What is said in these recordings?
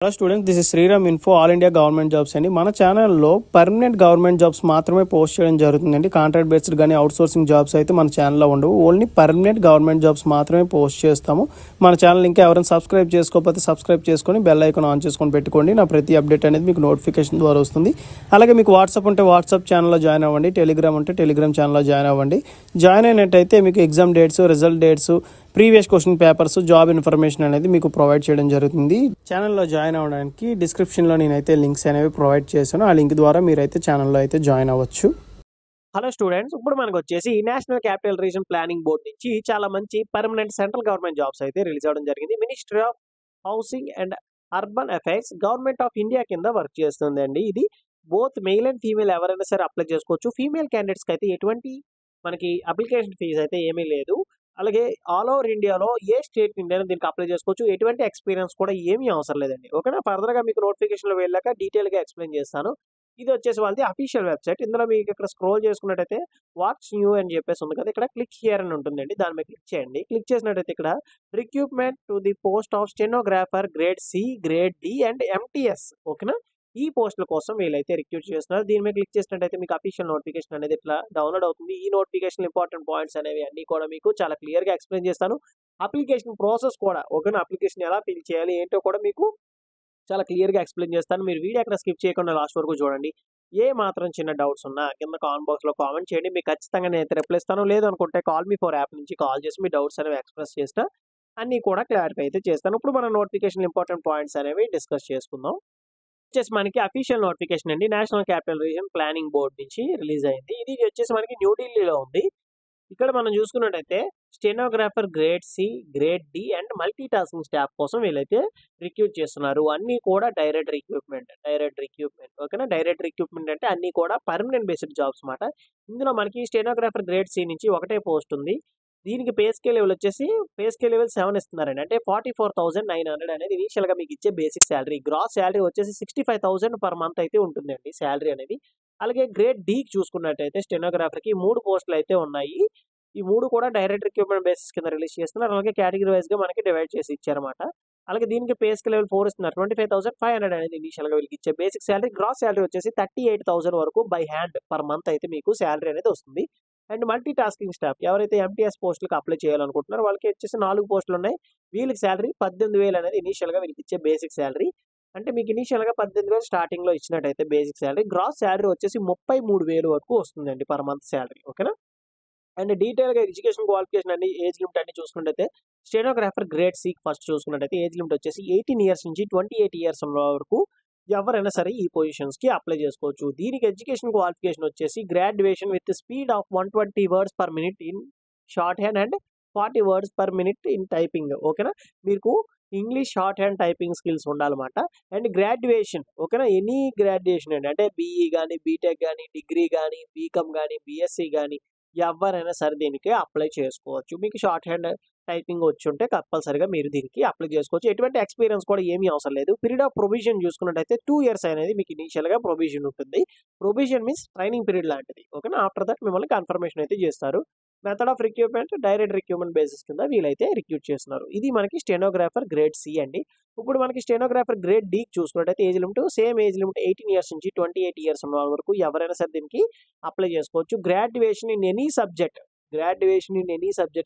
Hello students, this is Sriram info all India government jobs అండి. మన ఛానల్లో పర్మనెంట్ గవర్నమెంట్ జాబ్స్ మాత్రమే పోస్ట్ చేయడం జరుగుతుందండి. కాంట్రాక్ట్ బేస్డ్ కానీ అవుట్సోర్సింగ్ జాబ్స్ అయితే మన ఛానల్లో ఉండవు. ఓన్లీ పర్మనెంట్ గవర్నమెంట్ జాబ్స్ మాత్రమే పోస్ట్ చేస్తాము. మన ఛానల్ ఇంకా ఎవరైనా సబ్స్క్రైబ్ చేసుకోకపోతే సబ్స్క్రైబ్ చేసుకొని బెల్ ఐకాన్ ఆన్ చేసుకొని పెట్టుకోండి. నా ప్రతి అప్డేట్ అనేది మీకు నోటిఫికేషన్ ద్వారా వస్తుంది. అలాగే మీకు వాట్సాప్ ఉంటే వాట్సాప్ ఛానల్లో జాయిన్ అవ్వండి, టెలిగ్రామ్ ఉంటే టెలిగ్రామ్ ఛానల్లో జాయిన్ అవ్వండి. జాయిన్ అయినట్టయితే మీకు exam dates, result dates, previous question papers, job information అనేది మీకు ప్రొవైడ్ చేయడం జరుగుతుంది. ఛానల్లో జాయిన్ అవ్వడానికి డిస్క్రిప్షన్లో నేనైతే లింక్స్ అనేవి ప్రొవైడ్ చేశాను. ఆ లింక్ ద్వారా మీరైతే ఛానల్లో అయితే జాయిన్ అవ్వచ్చు. హలో స్టూడెంట్స్, ఇప్పుడు మనకు వచ్చేసి national capital region planning board నుంచి చాలా మంచి పర్మనెంట్ సెంట్రల్ గవర్నమెంట్ జాబ్స్ అయితే రిలీజ్ అవ్వడం జరిగింది. Ministry of housing and urban affairs government of India కింద వర్క్ చేస్తుంది అండి. ఇది బోత్ మెయిల్ అండ్ ఫీమేల్ ఎవరైనా సరే అప్లై చేసుకోవచ్చు. ఫీమేల్ క్యాండిడేట్స్కి అయితే ఎటువంటి మనకి అప్లికేషన్ ఫీజు అయితే ఏమీ లేదు. అలాగే ఆల్ ఓవర్ ఇండియాలో ఏ స్టేట్ నుండి దీనికి అప్లై చేసుకోవచ్చు. ఎటువంటి ఎక్స్పీరియన్స్ కూడా ఏమీ అవసరం లేదండి. ఓకేనా, ఫర్దర్గా మీకు నోటిఫికేషన్లో వెళ్ళాక డీటెయిల్గా ఎక్స్ప్లెయిన్ చేస్తాను. ఇది వచ్చేసి వాళ్ళది అఫీషియల్ వెబ్సైట్. ఇందులో మీకు ఇక్కడ స్క్రోల్ చేసుకున్నట్టయితే వాట్స్ న్యూ అని చెప్పేసి ఉంది కదా, ఇక్కడ క్లిక్ హియర్ అని ఉంటుందండి. దాని మీద క్లిక్ చేయండి. క్లిక్ చేసినట్టయితే ఇక్కడ recruitment to the post of stenographer grade C, grade D and MTS. ఓకేనా, ఈ పోస్టుల కోసం వీళ్ళైతే రిక్రూట్ చేస్తున్నారు. దీని మీద క్లిక్ చేసినట్టయితే మీకు అఫీషియల్ నోటిఫికేషన్ అనేది ఇట్లా డౌన్లోడ్ అవుతుంది. ఈ నోటిఫికేషన్ ఇంపార్టెంట్ పాయింట్స్ అనేవి అన్ని కూడా మీకు చాలా క్లియర్గా ఎక్స్ప్లెయిన్ చేస్తాను. అప్లికేషన్ ప్రాసెస్ కూడా, ఓకేనా, అప్లికేషన్ ఎలా ఫిల్ చేయాలి ఏంటో కూడా మీకు చాలా క్లియర్గా ఎక్స్ప్లెయిన్ చేస్తాను. మీరు వీడియో అక్కడ స్కిప్ చేయకుండా లాస్ట్ వరకు చూడండి. ఏ మాత్రం చిన్న డౌట్స్ ఉన్నా కింద కామెంట్ బాక్స్లో కామెంట్ చేయండి. మీకు ఖచ్చితంగా నేను రిప్లై ఇస్తాను. లేదనుకుంటే కాల్ మీ ఫోర్ యాప్ నుంచి కాల్ చేసి మీ డౌట్స్ అనేవి ఎక్స్ప్రెస్ చేస్తా అన్నీ కూడా క్లారిఫై అయితే చేస్తాను. ఇప్పుడు మన నోటిఫికేషన్ ఇంపార్టెంట్ పాయింట్స్ అనేవి డిస్కస్ చేసుకుందాం. వచ్చేసి మనకి అఫీషియల్ నోటిఫికేషన్ అండి, national capital region planning board నుంచి రిలీజ్ అయింది. ఇది వచ్చేసి మనకి న్యూఢిల్లీలో ఉంది. ఇక్కడ మనం చూసుకున్నట్టయితే stenographer grade C, grade D and multi tasking staff కోసం వీళ్ళైతే రిక్రూట్ చేస్తున్నారు. అన్నీ కూడా డైరెక్ట్ రిక్రూట్మెంట్. ఓకేనా, డైరెక్ట్ రిక్రూట్మెంట్ అంటే అన్నీ కూడా పర్మనెంట్ బేస్డ్ జాబ్స్ మాట. ఇందులో మనకి స్టెనోగ్రాఫర్ గ్రేడ్ సి నుంచి ఒకటే పోస్ట్ ఉంది. దీనికి పే స్కేల్ లెవెల్ వచ్చేసి పే స్కేల్ లెవెల్ 7 ఇస్తున్నారండి. అంటే 44,900 అనేది ఇనీషియల్గా మీకు ఇచ్చే బేసిక్ శాలరీ. గ్రాస్ శాలరీ వచ్చేసి 65,000 పర్ మంత్ అయితే ఉంటుందండి శాలరీ అనేది. అలాగే గ్రేడ్ డీకి చూసుకున్నట్టయితే స్టెనోగ్రాఫర్కి 3 పోస్టులు అయితే ఉన్నాయి. ఈ 3 కూడా డైరెక్ట్ రిక్రూట్మెంట్ బేసిస్ కింద రిలీజ్ చేస్తున్నారు. అలాగే కేటగిరీ వైజ్గా మనకి డివైడ్ చేసి ఇచ్చారన్నమాట. అలాగే దీనికి పే స్కేల్ లెవెల్ 4 ఇస్తున్నారు. 25,500 అనేది ఇనీషియల్గా వీళ్ళకి ఇచ్చే బేసిక్ శాలరీ. గ్రాస్ శాలరీ వచ్చేసి 38,000 వరకు బై హ్యాండ్ పర్ మంత్ అయితే మీకు శాలరీ అనేది వస్తుంది. అండ్ మల్టీ టాస్కింగ్ స్టాఫ్ ఎవరైతే ఎంటీఎస్ పోస్టులకు అప్లై చేయాలనుకుంటున్నారో వాళ్ళకి వచ్చేసి 4 పోస్టులు ఉన్నాయి. వీళ్ళకి శాలరీ 18,000 అనేది ఇనీషియల్గా వీళ్ళకి ఇచ్చే బేసిక్ శాలరీ. అంటే మీకు ఇనీషియల్గా 18,000 స్టార్టింగ్లో ఇచ్చినట్టయితే బేసిక్ శాలరీ, గ్రాస్ శాలరీ వచ్చేసి 33,000 వరకు వస్తుందండి పర్ మంత్ శాలరీ. ఓకేనా, అండ్ డీటెయిల్గా ఎడ్యుకేషన్ క్వాలిఫికేషన్ అన్ని ఏజ్ లిమిట్ అన్ని చూసుకున్నట్టయితే స్టెనోగ్రాఫర్ గ్రేడ్ సి ఫస్ట్ చూసుకున్నట్టయితే ఏజ్ లిమిట్ వచ్చేసి 18 ఇయర్స్ నుంచి 28 ఇయర్స్ వరకు ఎవరైనా సరే ఈ పొజిషన్స్కి అప్లై చేసుకోవచ్చు. దీనికి ఎడ్యుకేషన్ క్వాలిఫికేషన్ వచ్చేసి graduation with speed of 120 words per minute in short hand and 40 words per minute in typing. ఓకేనా, మీకు English short hand typing skills ఉండాలన్నమాట. అండ్ గ్రాడ్యుయేషన్, ఓకేనా, ఎనీ గ్రాడ్యుయేషన్ అండి, అంటే బీఈ కానీ, బీటెక్ కానీ, డిగ్రీ కానీ, బీకామ్ కానీ, బీఎస్సీ కానీ ఎవరైనా సరే దీనికి అప్లై చేసుకోవచ్చు. మీకు షార్ట్ హ్యాండ్ టైపింగ్ వచ్చి ఉంటే కంపల్సరీగా మీరు దీనికి అప్లై చేసుకోవచ్చు. ఎటువంటి ఎక్స్పీరియన్స్ కూడా ఏమీ అవసరం లేదు. పీరియడ్ ఆఫ్ ప్రొవిజన్ చూసుకున్నట్టయితే 2 ఇయర్స్ అనేది మీకు ఇనీషియల్గా ప్రొవిజన్ ఉంటుంది. ప్రొవిజన్ మీన్స్ ట్రైనింగ్ పీరియడ్ లాంటిది. ఓకేనా, ఆఫ్టర్ దట్ మిమ్మల్ని కన్ఫర్మేషన్ అయితే చేస్తారు. Method of recruitment direct recruitment basis కింద వీలైతే రిక్రూట్ చేస్తున్నారు. ఇది మనకి స్టెనోగ్రాఫర్ గ్రేడ్ సి అండి. ఇప్పుడు మనకి స్టెనోగ్రాఫర్ గ్రేడ్ డి చూసుకున్నట్టయితే age limit same age limit 18 years నుంచి 28 ఇయర్స్ ఉన్న వరకు ఎవరైనా సరే దీనికి అప్లై చేసుకోవచ్చు. Graduation in any subject.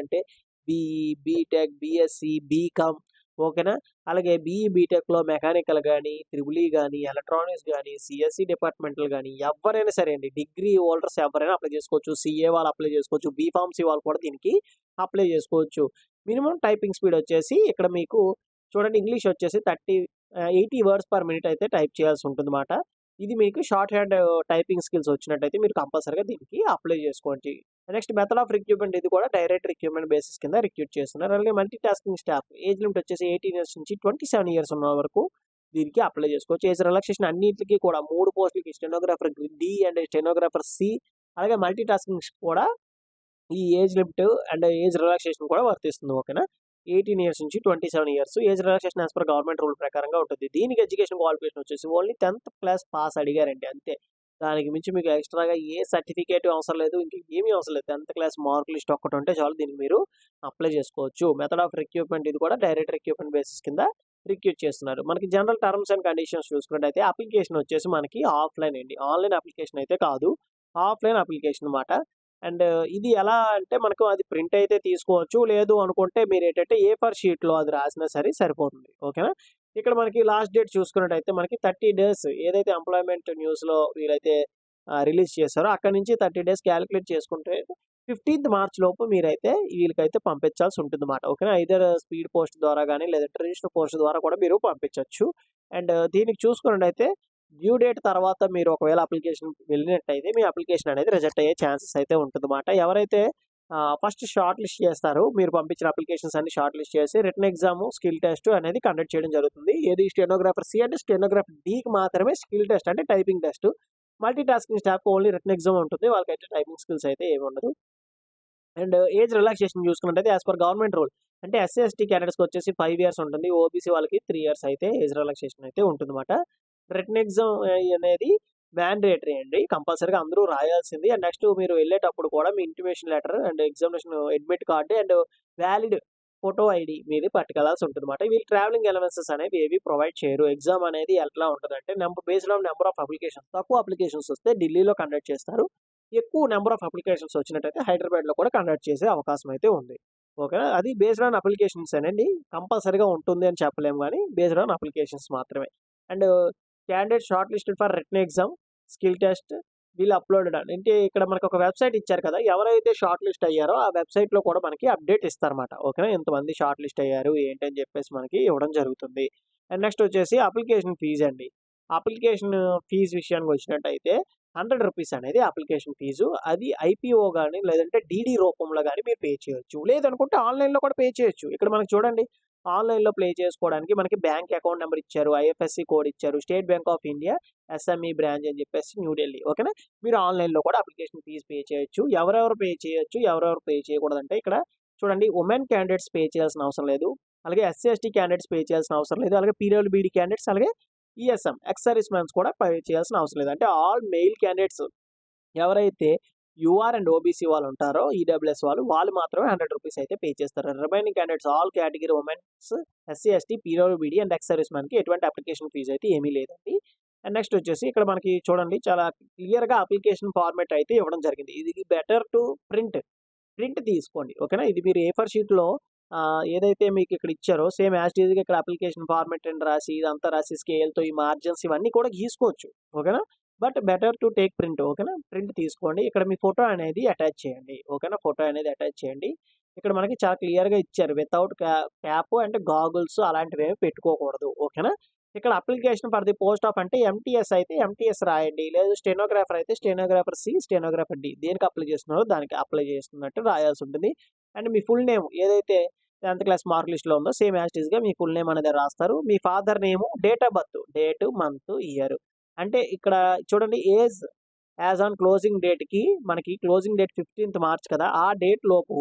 అంటే బీఈ, బీటెక్, బీఎస్సీ, బీకామ్. ఓకేనా, అలాగే బీఈ బీటెక్లో మెకానికల్ కానీ, ట్రిపుల్ ఈ కానీ, ఎలక్ట్రానిక్స్ కానీ, సిఎస్సి డిపార్ట్మెంటల్ కానీ ఎవరైనా సరే అండి, డిగ్రీ హోల్డర్స్ ఎవరైనా అప్లై చేసుకోవచ్చు. సిఏ వాళ్ళు అప్లై చేసుకోవచ్చు. బీఫార్మసీ వాళ్ళు కూడా దీనికి అప్లై చేసుకోవచ్చు. మినిమం టైపింగ్ స్పీడ్ వచ్చేసి ఇక్కడ మీకు చూడండి, ఇంగ్లీష్ వచ్చేసి 80 వర్డ్స్ పర్ మినిట్ అయితే టైప్ చేయాల్సి ఉంటుంది అన్నమాట. ఇది మీకు షార్ట్ హ్యాండ్ టైపింగ్ స్కిల్స్ వచ్చినట్టయితే మీరు కంపల్సరీగా దీనికి అప్లై చేసుకోండి. నెక్స్ట్ మెథడ్ ఆఫ్ రిక్రూట్మెంట్, ఇది కూడా డైరెక్ట్ రిక్రూట్మెంట్ బేసిస్ కింద రిక్రూట్ చేస్తున్నారు. అలాగే multi tasking staff age limit వచ్చేసి 18 ఇయర్స్ నుంచి 27 ఇయర్స్ ఉన్న వరకు దీనికి అప్లై చేసుకోవచ్చు. ఏజ్ రిలాక్సేషన్ అన్నింటికి కూడా 3 పోస్టులకి stenographer D and stenographer C, అలాగే మల్టీ టాస్కింగ్ కూడా ఈ age limit and age relaxation కూడా వర్తిస్తుంది. ఓకేనా, 18 ఇయర్స్ నుంచి 27 years age relaxation as per government rule ప్రకారంగా ఉంటుంది. దీనికి ఎడ్యుకేషన్ క్వాలిఫికేషన్ వచ్చేసి ఓన్లీ 10th క్లాస్ పాస్ అడిగారండి, అంతే. దానికి మించి మీకు ఎక్స్ట్రాగా ఏ సర్టిఫికేట్ అవసరం లేదు, ఇంక ఏమీ అవసరం లేదు. 10th క్లాస్ మార్క్ లిస్ట్ ఒక్కటి ఉంటే చాలు, దీనికి మీరు అప్లై చేసుకోవచ్చు. మెథడ్ ఆఫ్ రిక్రూట్మెంట్, ఇది కూడా డైరెక్ట్ రిక్రూట్మెంట్ బేసిస్ కింద రిక్రూట్ చేస్తున్నారు. మనకి జనరల్ టర్మ్స్ అండ్ కండిషన్స్ చూసుకున్నట్టయితే అప్లికేషన్ వచ్చేసి మనకి ఆఫ్‌లైన్ అండి. ఆన్‌లైన్ అప్లికేషన్ అయితే కాదు. ఆఫ్‌లైన్ అప్లికేషన్ అన్నమాట. అండ్ ఇది ఎలా అంటే మనకు అది ప్రింట్ అయితే తీసుకోవచ్చు. లేదు అనుకుంటే మీరేంటంటే ఏ4 షీట్‌లో అది రాసినా సరే సరిపోతుంది. ఓకేనా? ఇక్కడ మనకి లాస్ట్ డేట్ చూసుకున్నట్టయితే మనకి 30 డేస్ ఏదైతే ఎంప్లాయ్‌మెంట్ న్యూస్‌లో వీళ్ళైతే రిలీజ్ చేశారో అక్కడి నుంచి 30 డేస్ కాలిక్యులేట్ చేసుకుంటే 15థ్ మార్చ్ లోపు మీరైతే వీళ్ళకైతే పంపించాల్సి ఉంటుందన్నమాట. ఓకేనా? ఐదర్ స్పీడ్ పోస్ట్ ద్వారా గాని లేదంటే రిజిస్టర్ పోస్ట్ ద్వారా కూడా మీరు పంపించొచ్చు. అండ్ దీనికి చూసుకున్నట్టయితే డ్యూ డేట్ తర్వాత మీరు ఒకవేళ అప్లికేషన్ వెళ్ళినట్టయితే మీ అప్లికేషన్ అనేది రిజెక్ట్ అయ్యే ఛాన్సెస్ అయితే ఉంటుందన్నమాట. ఎవరైతే ఫస్ట్ షార్ట్ లిస్ట్ చేస్తారో మీరు పంపించిన అప్లికేషన్స్ అన్ని షార్ట్ లిస్ట్ చేసి రిటన్ ఎగ్జామ్, స్కిల్ టెస్ట్ అనేది కండక్ట్ చేయడం జరుగుతుంది. ఏది స్టెనోగ్రాఫర్ సి అంటే స్టెనోగ్రాఫర్ డికి మాత్రమే స్కిల్ టెస్ట్ అంటే టైపింగ్ టెస్ట్. మల్టీ టాస్కింగ్ స్టాఫ్‌కి ఓన్లీ రిటన్ ఎగ్జామ్ ఉంటుంది. వాళ్ళకైతే టైపింగ్ స్కిల్స్ అయితే ఏమి ఉండదు. అండ్ ఏజ్ రిలాక్సేషన్ చూసుకున్నట్టయితే యాస్ పర్ గవర్నమెంట్ రూల్ అంటే ఎస్సీ, ఎస్టీ క్యాండిడేట్స్‌కి వచ్చేసి 5 ఇయర్స్ ఉంటుంది. ఓబీసీ వాళ్ళకి 3 ఇయర్స్ అయితే ఏజ్ రిలాక్సేషన్ అయితే ఉంటుందన్నమాట. రిటన్ ఎగ్జామ్ అనేది మ్యాండేటరీ అండి. కంపల్సరీగా అందరూ రాయాల్సింది. అండ్ నెక్స్ట్ మీరు వెళ్ళేటప్పుడు కూడా మీ intimation letter and examination admit card and valid photo ID మీది పట్టుకెళ్లాల్సి ఉంటుందన్నమాట. వీళ్ళు ట్రావెలింగ్ అలవెన్సెస్ అనేవి ఏవి ప్రొవైడ్ చేయరు. ఎగ్జామ్ అనేది ఎట్లా ఉంటదంటే based on number of applications. తక్కువ అప్లికేషన్స్ వస్తే ఢిల్లీలో కండక్ట్ చేస్తారు. ఎక్కువ నంబర్ ఆఫ్ అప్లికేషన్స్ వచ్చినట్టయితే హైదరాబాద్‌లో కూడా కండక్ట్ చేసే అవకాశం అయితే ఉంది. ఓకేనా? అది బేస్డ్ ఆన్ అప్లికేషన్స్ అనండి. కంపల్సరీగా ఉంటుంది అని చెప్పలేము గానీ, బేస్డ్ ఆన్ అప్లికేషన్స్ మాత్రమే. And candidate short listed for written exam, skill test వీళ్ళు అప్‌లోడెడ్ అంటే ఇక్కడ మనకు ఒక వెబ్‌సైట్ ఇచ్చారు కదా! ఎవరైతే షార్ట్ లిస్ట్ అయ్యారో ఆ వెబ్‌సైట్‌లో కూడా మనకి అప్డేట్ ఇస్తారన్నమాట. ఓకేనా? ఇంతమంది షార్ట్ లిస్ట్ అయ్యారు ఏంటి అని చెప్పేసి మనకి ఇవ్వడం జరుగుతుంది. అండ్ నెక్స్ట్ వచ్చేసి అప్లికేషన్ ఫీజ్ అండి. అప్లికేషన్ ఫీజ్ విషయానికి వచ్చినట్టయితే రూ. 100 అనేది అప్లికేషన్ ఫీజు. అది ఐపీఓ గాని, లేదంటే డీడీ రూపంలో గాని మీరు పే చేయొచ్చు. లేదనుకుంటే ఆన్‌లైన్‌లో కూడా పే చేయొచ్చు. ఇక్కడ మనకు చూడండి ఆన్‌లైన్‌లో ప్లే చేసుకోవడానికి మనకి బ్యాంక్ అకౌంట్ నంబర్ ఇచ్చారు. ఐఎఫ్ఎస్‌సి కోడ్ ఇచ్చారు. State bank of India SME branch అని చెప్పేసి న్యూఢిల్లీ. ఓకేనా? మీరు ఆన్‌లైన్‌లో కూడా అప్లికేషన్ ఫీజ్ పే చేయొచ్చు. ఎవరెవరు పే చేయొచ్చు, ఎవరెవరు పే చేయకూడదంటే ఇక్కడ చూడండి ఉమెన్ క్యాండిడేట్స్ పే చేయాల్సిన అవసరం లేదు. అలాగే ఎస్సీ, ఎస్టీ క్యాండిడేట్స్ పే చేయాల్సిన అవసరం లేదు. అలాగే పీడబ్ల్యూబీడీ క్యాండిడేట్స్ అలాగే ఈఎస్ఎం ఎక్స్ సర్వీస్ మెన్స్ కూడా పే చేయాల్సిన అవసరం లేదు. అంటే ఆల్ మెయిల్ క్యాండిడేట్స్ ఎవరైతే యూఆర్ అండ్ ఓబీసీ వాళ్ళు ఉంటారో ఈడబ్ల్యూఎస్ వాళ్ళు మాత్రమే రూ. 100 అయితే పే చేస్తారు. Remaining candidates all category womens, SC, ST, పీడబ్ల్యూబీడీ అండ్ ఎక్స్ సర్వీస్ మెన్‌కి ఎటువంటి అప్లికేషన్ ఫీజ్ అయితే ఏమీ లేదండి. అండ్ నెక్స్ట్ వచ్చేసి ఇక్కడ మనకి చూడండి చాలా క్లియర్‌గా అప్లికేషన్ ఫార్మాట్ అయితే ఇవ్వడం జరిగింది. ఇది బెటర్ టు ప్రింట్ తీసుకోండి. ఓకేనా? ఇది మీరు ఏ4 షీట్‌లో ఏదైతే మీకు ఇక్కడ ఇచ్చారో సేమ్ యాజ్ ఇట్ ఈస్‌గా ఇక్కడ అప్లికేషన్ ఫార్మాట్ అని రాసి ఇదంతా రాసి స్కేల్‌తో ఈ మార్జిన్స్ ఇవన్నీ కూడా గీసుకోవచ్చు. ఓకేనా? But better to take print. ఓకేనా? ప్రింట్ తీసుకోండి. ఇక్కడ మీ ఫోటో అనేది అటాచ్ చేయండి. ఓకేనా? ఫోటో అనేది అటాచ్ చేయండి. ఇక్కడ మనకి చాలా క్లియర్‌గా ఇచ్చారు. వితౌట్ క్యాప్ అండ్ గాగుల్స్ అలాంటివేమి పెట్టుకోకూడదు. ఓకేనా? ఇక్కడ application for the post of అంటే ఎంటీఎస్ అయితే ఎంటీఎస్ రాయండి. లేదు స్టెనోగ్రాఫర్ అయితే స్టెనోగ్రాఫర్ సి, స్టెనోగ్రాఫర్ డి. దేనికి అప్లై చేస్తున్నారో దానికి అప్లై చేస్తున్నట్టు రాయాల్సి ఉంటుంది. అండ్ మీ ఫుల్ నేమ్ ఏదైతే 10థ్ క్లాస్ మార్క్ లిస్ట్‌లో ఉందో సేమ్ యాజ్ ఇట్ ఈస్‌గా మీ ఫుల్ నేమ్ అనేది రాస్తారు. మీ father name, date of birth, date, month, year. అంటే ఇక్కడ చూడండి ఏజ్ యాజ్ ఆన్ క్లోజింగ్ డేట్‌కి మనకి క్లోజింగ్ డేట్ 15థ్ మార్చ్ కదా! ఆ డేట్ లోపు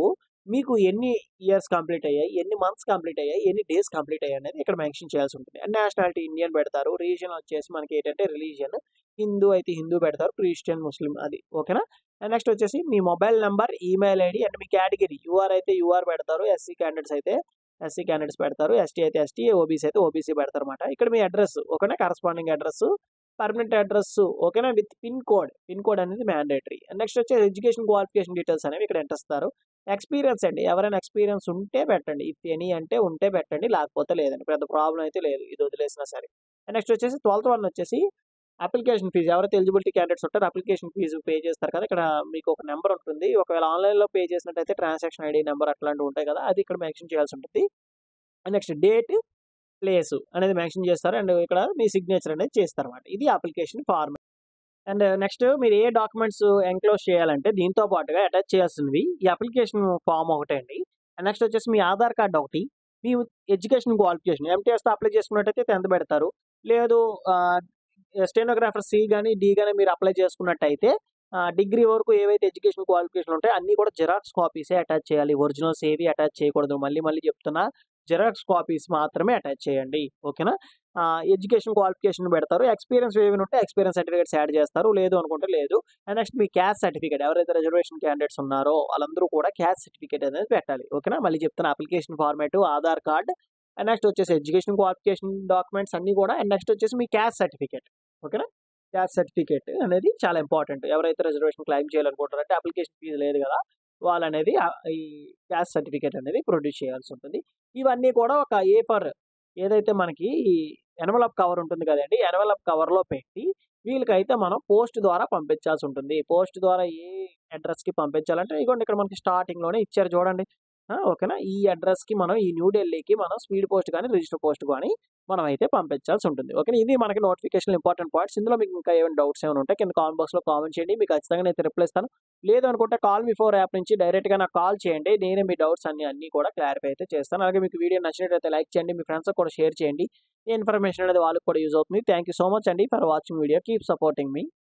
మీకు ఎన్ని ఇయర్స్ కంప్లీట్ అయ్యాయి, ఎన్ని మంత్స్ కంప్లీట్ అయ్యాయి, ఎన్ని డేస్ కంప్లీట్ అయ్యాయి అనేది ఇక్కడ మెన్షన్ చేయాల్సి ఉంటుంది. అండ్ నేషనాలిటీ ఇండియన్ పెడతారు. రిలీజియన్ వచ్చేసి మనకి ఏంటంటే రిలీజియన్ హిందూ అయితే హిందూ పెడతారు. క్రిస్టియన్, ముస్లిం అది. ఓకేనా? అండ్ నెక్స్ట్ వచ్చేసి మీ mobile number, email ID and మీ కేటగిరీ యూఆర్ అయితే యూఆర్ పెడతారు. ఎస్సీ క్యాండిడేట్స్ అయితే ఎస్సీ క్యాండిడేట్స్ పెడతారు. ఎస్టీ అయితే ఎస్టీ, ఓబీసీ అయితే ఓబీసీ పెడతారన్నమాట. ఇక్కడ మీ అడ్రస్ ఓకేనా? కరస్పాండింగ్ అడ్రస్, పర్మనెంట్ అడ్రస్ ఓకేనా? విత్ పిన్ కోడ్ అనేది మ్యాండేటరీ. అండ్ నెక్స్ట్ వచ్చేసి ఎడ్యుకేషన్ క్వాలిఫికేషన్ డీటెయిల్స్ అనేవి ఇక్కడ ఎంటర్ ఇస్తారు. ఎక్స్‌పీరియన్స్ అండి. ఎవరైనా ఎక్స్‌పీరియన్స్ ఉంటే పెట్టండి. ఇఫ్ ఎనీ అంటే ఉంటే పెట్టండి. లేకపోతే లేదండి. పెద్ద ప్రాబ్లమ్ అయితే లేదు. ఇది వదిలేసినా సరే. అండ్ నెక్స్ట్ వచ్చేసి 12థ్ వన్ వచ్చేసి అప్లికేషన్ ఫీజ్ ఎవరైతే ఎలిజిబిలిటీ క్యాండిడేట్స్ ఉంటారో అప్లికేషన్ ఫీజు పే చేస్తారు కదా! ఇక్కడ మీకు ఒక నంబర్ ఉంటుంది. ఒకవేళ ఆన్‌లైన్‌లో పే చేసినట్టయితే ట్రాన్సాక్షన్ ఐడీ నంబర్ అట్లాంటివి ఉంటాయి కదా! అది ఇక్కడ మెన్షన్ చేయాల్సి ఉంటుంది. అండ్ నెక్స్ట్ డేట్, ప్లేస్ అనేది మెన్షన్ చేస్తారు. అండ్ ఇక్కడ మీ సిగ్నేచర్ అనేది చేస్తారన్నమాట. ఇది అప్లికేషన్ ఫార్మాట్. అండ్ నెక్స్ట్ మీరు ఏ డాక్యుమెంట్స్ ఎన్‌క్లోజ్ చేయాలంటే దీంతో పాటుగా అటాచ్ చేయాల్సినవి ఈ అప్లికేషన్ ఫార్మ్ ఒకటే అండి. అండ్ నెక్స్ట్ వచ్చేసి మీ ఆధార్ కార్డ్ ఒకటి, మీ ఎడ్యుకేషన్ క్వాలిఫికేషన్ ఎంటీఎస్‌తో అప్లై చేసుకున్నట్టయితే 10థ్ పెడతారు. లేదు స్టెనోగ్రాఫర్ సి గాని, డి గాని మీరు అప్లై చేసుకున్నట్టయితే డిగ్రీ వరకు ఏవైతే ఎడ్యుకేషన్ క్వాలిఫికేషన్ ఉంటాయో అన్నీ కూడా జిరాక్స్ కాపీసే అటాచ్ చేయాలి. ఒరిజినల్స్ ఏవి అటాచ్ చేయకూడదు. మళ్ళీ చెప్తున్నా జిరాక్స్ కాపీస్ మాత్రమే అటాచ్ చేయండి. ఓకేనా? ఎడ్యుకేషన్ క్వాలిఫికేషన్ పెడతారు. ఎక్స్‌పీరియన్స్ ఏమైనా ఉంటే ఎక్స్‌పీరియన్స్ సర్టిఫికేట్స్ యాడ్ చేస్తారు. లేదు అనుకుంటే లేదు. And next me caste certificate ఎవరైతే రిజర్వేషన్ క్యాండిడేట్స్ ఉన్నారో వాళ్ళందరూ కూడా క్యాస్ట్ సర్టిఫికేట్ అనేది పెట్టాలి. ఓకేనా? మళ్ళీ చెప్తున్నా application format Aadhaar card, and next వచ్చేసి ఎడ్యుకేషన్ క్వాలిఫికేషన్ డాక్యుమెంట్స్ అన్నీ కూడా. అండ్ నెక్స్ట్ వచ్చేసి మీ క్యాస్ట్ సర్టిఫికేట్. ఓకేనా, క్యాస్ట్ సర్టిఫికేట్ అనేది చాలా ఇంపార్టెంట్. ఎవరైతే రిజర్వేషన్ క్లెయిమ్ చేయాలనుకుంటారంటే అప్లికేషన్ ఫీజు లేదు కదా, వాళ్ళు అనేది ఈ క్యాస్ట్ సర్టిఫికేట్ అనేది ప్రొడ్యూస్ చేయాల్సి ఉంటుంది. ఇవన్నీ కూడా ఒక ఏదైతే మనకి ఎన్వలప్ కవర్ ఉంటుంది కదండి, ఎన్వలప్ కవర్లో పెట్టి వీళ్ళకైతే మనం పోస్ట్ ద్వారా పంపించాల్సి ఉంటుంది. పోస్ట్ ద్వారా ఏ అడ్రస్కి పంపించాలంటే ఇదిగోండి ఇక్కడ మనకి స్టార్టింగ్లోనే ఇచ్చారు చూడండి. ఓకేనా, ఈ అడ్రస్కి మనం ఈ న్యూఢిల్లీకి మనం స్పీడ్ పోస్ట్ కానీ రిజిస్టర్ పోస్ట్ కానీ మనం అయితే పంపించాల్సి ఉంటుంది. ఓకే, ఇది మనకి నోటిఫికేషన్ ఇంపార్టెంట్ పాయింట్స్. ఇందులో మీకు ఇంకా ఏమైనా డౌట్స్ ఏమైనా ఉంటే కింద కామెంట్ బాక్స్లో కామెంట్ చేయండి, మీకు ఖచ్చితంగా నేను రిప్లై ఇస్తాను. లేదు అనుకుంటే కాల్ మీ 4 యాప్ నుంచి డైరెక్ట్గా నాకు కాల్ చేయండి, నేనే మీ డౌట్స్ అన్ని కూడా క్లారిఫై అయితే చేస్తాను. అలాగే మీకు వీడియో నచ్చినట్లయితే లైక్ చేయండి, మీ ఫ్రెండ్స్ కూడా షేర్ చేయండి. ఈ ఇన్ఫర్మేషన్ అనేది వాళ్ళకి కూడా యూజ్ అవుతుంది. థ్యాంక్ యూ సో మచ్ అండి for watching video. Keep supporting me.